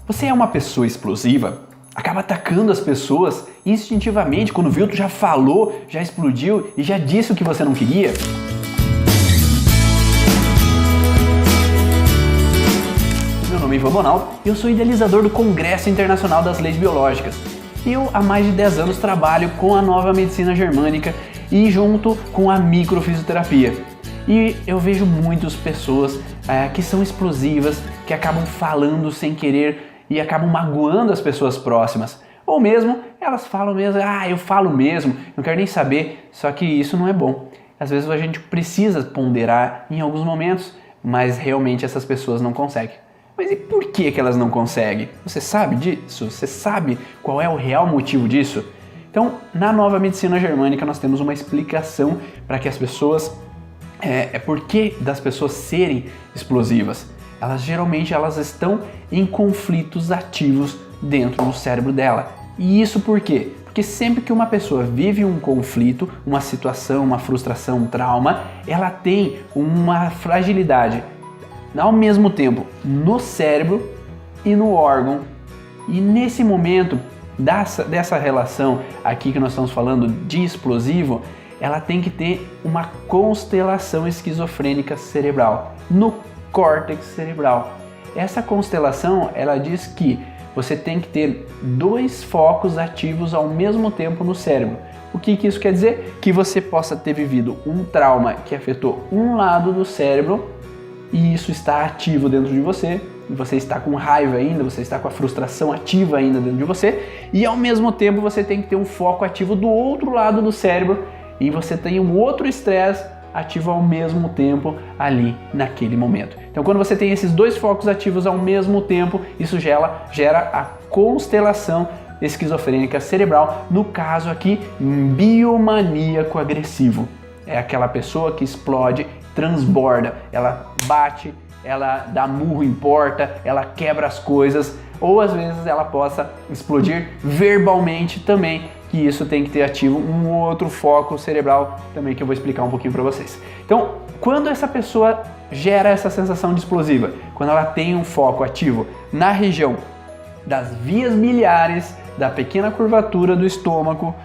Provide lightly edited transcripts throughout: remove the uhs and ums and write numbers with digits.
Você é uma pessoa explosiva? Acaba atacando as pessoas instintivamente, quando viu, tu já falou, já explodiu e já disse o que você não queria? Meu nome é Ivan Bonaldo e eu sou idealizador do Congresso Internacional das Leis Biológicas. Eu há mais de 10 anos trabalho com a nova medicina germânica e junto com a microfisioterapia. E eu vejo muitas pessoas que são explosivas, que acabam falando sem querer e acabam magoando as pessoas próximas. Ou mesmo, elas falam mesmo, eu falo mesmo, não quero nem saber, só que isso não é bom. Às vezes a gente precisa ponderar em alguns momentos, mas realmente essas pessoas não conseguem. Mas e por que elas não conseguem? Você sabe disso? Você sabe qual é o real motivo disso? Então, na nova medicina germânica nós temos uma explicação para que as pessoas, por que das pessoas serem explosivas. Geralmente elas estão em conflitos ativos dentro do cérebro dela. E isso por quê? Porque sempre que uma pessoa vive um conflito, uma situação, uma frustração, um trauma, ela tem uma fragilidade ao mesmo tempo no cérebro e no órgão. E nesse momento dessa relação aqui que nós estamos falando de explosivo, ela tem que ter uma constelação esquizofrênica cerebral no córtex cerebral. Essa constelação, ela diz que você tem que ter 2 focos ativos ao mesmo tempo no cérebro. O que isso quer dizer? Que você possa ter vivido um trauma que afetou um lado do cérebro e isso está ativo dentro de você, e você está com raiva ainda, você está com a frustração ativa ainda dentro de você, e ao mesmo tempo você tem que ter um foco ativo do outro lado do cérebro e você tem um outro estresse ativo ao mesmo tempo ali naquele momento. Então quando você tem esses 2 focos ativos ao mesmo tempo, isso gera a constelação esquizofrênica cerebral, no caso aqui, biomaníaco agressivo. É aquela pessoa que explode, transborda, ela bate, ela dá murro em porta, ela quebra as coisas, ou às vezes ela possa explodir verbalmente também, que isso tem que ter ativo um outro foco cerebral também que eu vou explicar um pouquinho para vocês. Então, quando essa pessoa gera essa sensação de explosiva, quando ela tem um foco ativo na região das vias biliares, da pequena curvatura do estômago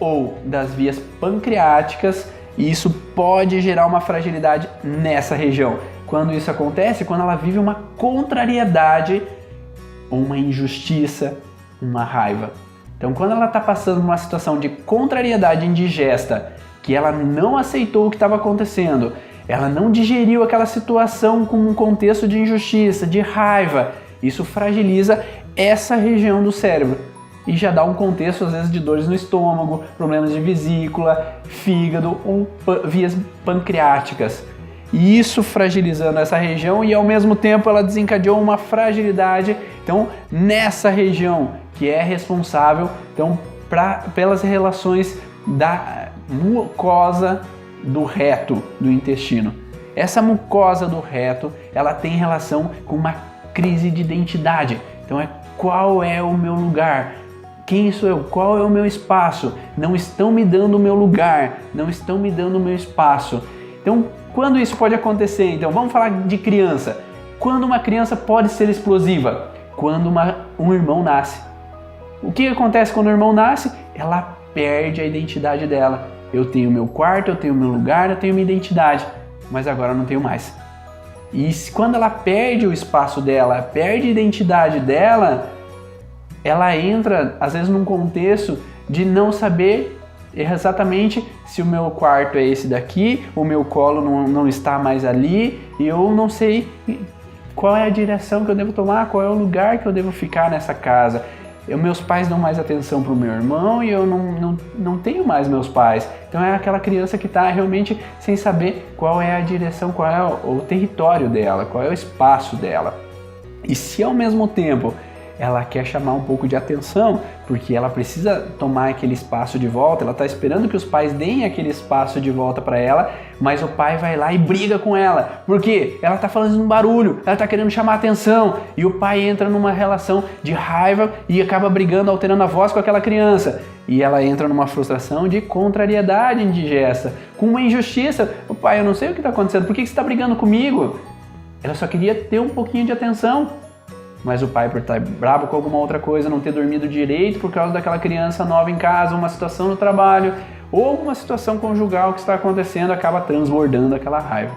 ou das vias pancreáticas, isso pode gerar uma fragilidade nessa região. Quando isso acontece, quando ela vive uma contrariedade, uma injustiça, uma raiva. Então, quando ela está passando por uma situação de contrariedade indigesta, que ela não aceitou o que estava acontecendo, ela não digeriu aquela situação com um contexto de injustiça, de raiva, isso fragiliza essa região do cérebro e já dá um contexto, às vezes, de dores no estômago, problemas de vesícula, fígado ou vias pancreáticas. E isso fragilizando essa região e, ao mesmo tempo, ela desencadeou uma fragilidade, então, nessa região que é responsável pelas relações da mucosa do reto do intestino. Essa mucosa do reto, ela tem relação com uma crise de identidade. Então qual é o meu lugar? Quem sou eu? Qual é o meu espaço? Não estão me dando o meu lugar, não estão me dando o meu espaço. Então, quando isso pode acontecer? Então, vamos falar de criança. Quando uma criança pode ser explosiva? Quando um irmão nasce. O que acontece quando o irmão nasce? Ela perde a identidade dela. Eu tenho meu quarto, eu tenho meu lugar, eu tenho minha identidade, mas agora eu não tenho mais. E quando ela perde o espaço dela, perde a identidade dela, ela entra, às vezes, num contexto de não saber exatamente se o meu quarto é esse daqui, o meu colo não está mais ali, e eu não sei qual é a direção que eu devo tomar, qual é o lugar que eu devo ficar nessa casa. Meus pais dão mais atenção para o meu irmão e eu não tenho mais meus pais. Então é aquela criança que está realmente sem saber qual é a direção, qual é o território dela, qual é o espaço dela. E se ao mesmo tempo ela quer chamar um pouco de atenção, porque ela precisa tomar aquele espaço de volta, ela está esperando que os pais deem aquele espaço de volta para ela, mas o pai vai lá e briga com ela. Por quê? Ela está fazendo um barulho, ela está querendo chamar atenção, e o pai entra numa relação de raiva e acaba brigando, alterando a voz com aquela criança. E ela entra numa frustração de contrariedade indigesta, com uma injustiça. O pai, eu não sei o que está acontecendo, por que você está brigando comigo? Ela só queria ter um pouquinho de atenção. mas o pai por estar bravo com alguma outra coisa, não ter dormido direito por causa daquela criança nova em casa, uma situação no trabalho ou uma situação conjugal que está acontecendo, acaba transbordando aquela raiva.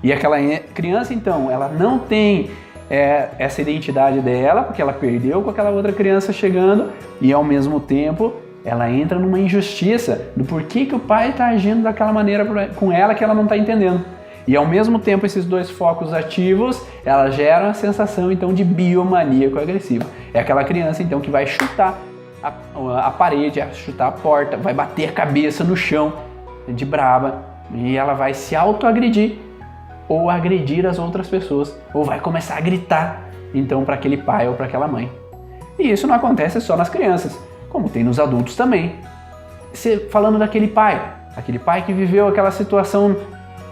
E aquela criança, então, ela não tem essa identidade dela, porque ela perdeu com aquela outra criança chegando, e ao mesmo tempo ela entra numa injustiça do porquê que o pai está agindo daquela maneira com ela que ela não está entendendo. E ao mesmo tempo esses dois focos ativos, ela gera a sensação então de biomaníaco agressivo. É aquela criança então que vai chutar a parede, chutar a porta, vai bater a cabeça no chão de braba, e ela vai se autoagredir ou agredir as outras pessoas, ou vai começar a gritar então para aquele pai ou para aquela mãe. E isso não acontece só nas crianças, como tem nos adultos também. Falando daquele pai que viveu aquela situação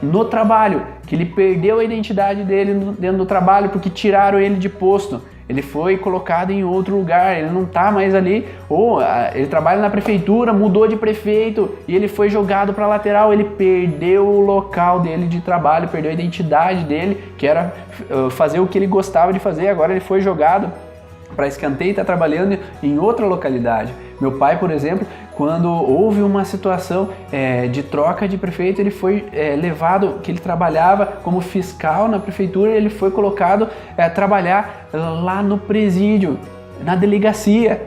no trabalho, que ele perdeu a identidade dele dentro do trabalho porque tiraram ele de posto, ele foi colocado em outro lugar, ele não está mais ali, ou ele trabalha na prefeitura, mudou de prefeito e ele foi jogado para a lateral, ele perdeu o local dele de trabalho, perdeu a identidade dele, que era fazer o que ele gostava de fazer, agora ele foi jogado para escanteio e está trabalhando em outra localidade. Meu pai, por exemplo, quando houve uma situação de troca de prefeito, ele foi levado, que ele trabalhava como fiscal na prefeitura, ele foi colocado a trabalhar lá no presídio, na delegacia,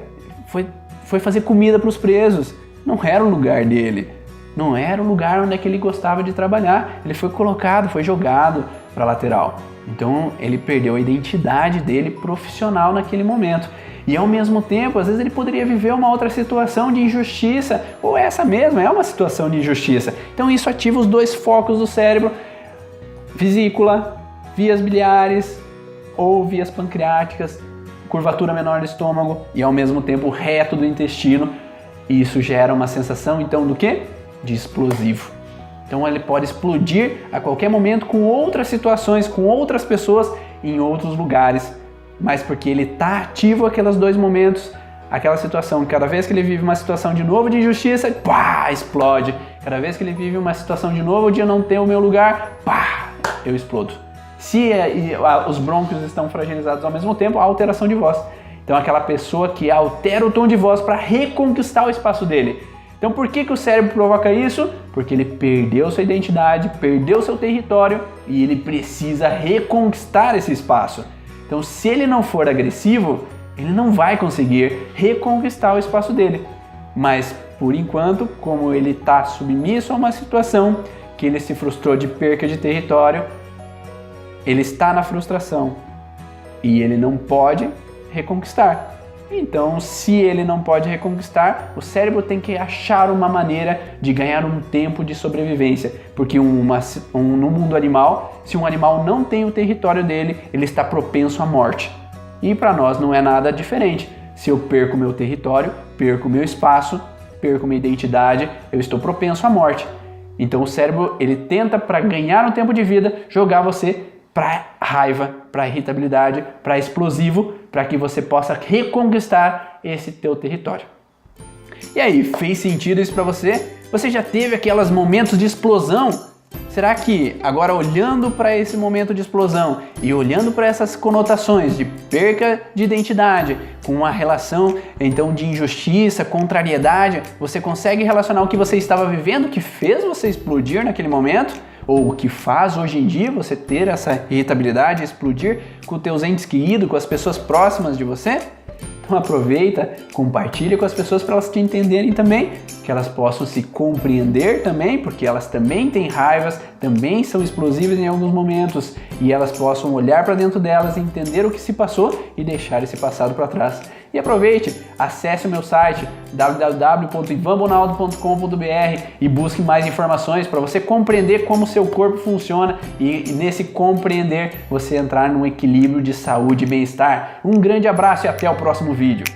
foi fazer comida para os presos. Não era o lugar dele, não era o lugar onde é que ele gostava de trabalhar, ele foi colocado, foi jogado para a lateral. Então ele perdeu a identidade dele profissional naquele momento. E ao mesmo tempo, às vezes ele poderia viver uma outra situação de injustiça, ou essa mesma é uma situação de injustiça. Então isso ativa os dois focos do cérebro, vesícula, vias biliares ou vias pancreáticas, curvatura menor do estômago e ao mesmo tempo reto do intestino. E isso gera uma sensação então do quê? De explosivo. Então ele pode explodir a qualquer momento com outras situações, com outras pessoas em outros lugares, mas porque ele está ativo aqueles dois momentos, aquela situação, cada vez que ele vive uma situação de novo de injustiça, pá, explode. Cada vez que ele vive uma situação de novo de eu não ter o meu lugar, pá, eu explodo. Se os brônquios estão fragilizados ao mesmo tempo, há alteração de voz. Então aquela pessoa que altera o tom de voz para reconquistar o espaço dele. Então por que o cérebro provoca isso? Porque ele perdeu sua identidade, perdeu seu território e ele precisa reconquistar esse espaço. Então se ele não for agressivo, ele não vai conseguir reconquistar o espaço dele. Mas por enquanto, como ele está submisso a uma situação que ele se frustrou de perca de território, ele está na frustração e ele não pode reconquistar. Então, se ele não pode reconquistar, o cérebro tem que achar uma maneira de ganhar um tempo de sobrevivência. Porque no mundo animal, se um animal não tem o território dele, ele está propenso à morte. E para nós não é nada diferente. Se eu perco meu território, perco meu espaço, perco minha identidade, eu estou propenso à morte. Então o cérebro, ele tenta, para ganhar um tempo de vida, jogar você para raiva, para irritabilidade, para explosivo, para que você possa reconquistar esse teu território. E aí, fez sentido isso para você? Você já teve aqueles momentos de explosão? Será que agora olhando para esse momento de explosão e olhando para essas conotações de perca de identidade com uma relação então de injustiça, contrariedade, você consegue relacionar o que você estava vivendo que fez você explodir naquele momento? Ou o que faz hoje em dia você ter essa irritabilidade, explodir com teus entes queridos, com as pessoas próximas de você? Então aproveita, compartilha com as pessoas para elas te entenderem também, que elas possam se compreender também, porque elas também têm raivas, também são explosivas em alguns momentos, e elas possam olhar para dentro delas, entender o que se passou e deixar esse passado para trás. E aproveite, acesse o meu site www.ivanbonaldo.com.br e busque mais informações para você compreender como o seu corpo funciona e nesse compreender você entrar num equilíbrio de saúde e bem-estar. Um grande abraço e até o próximo vídeo.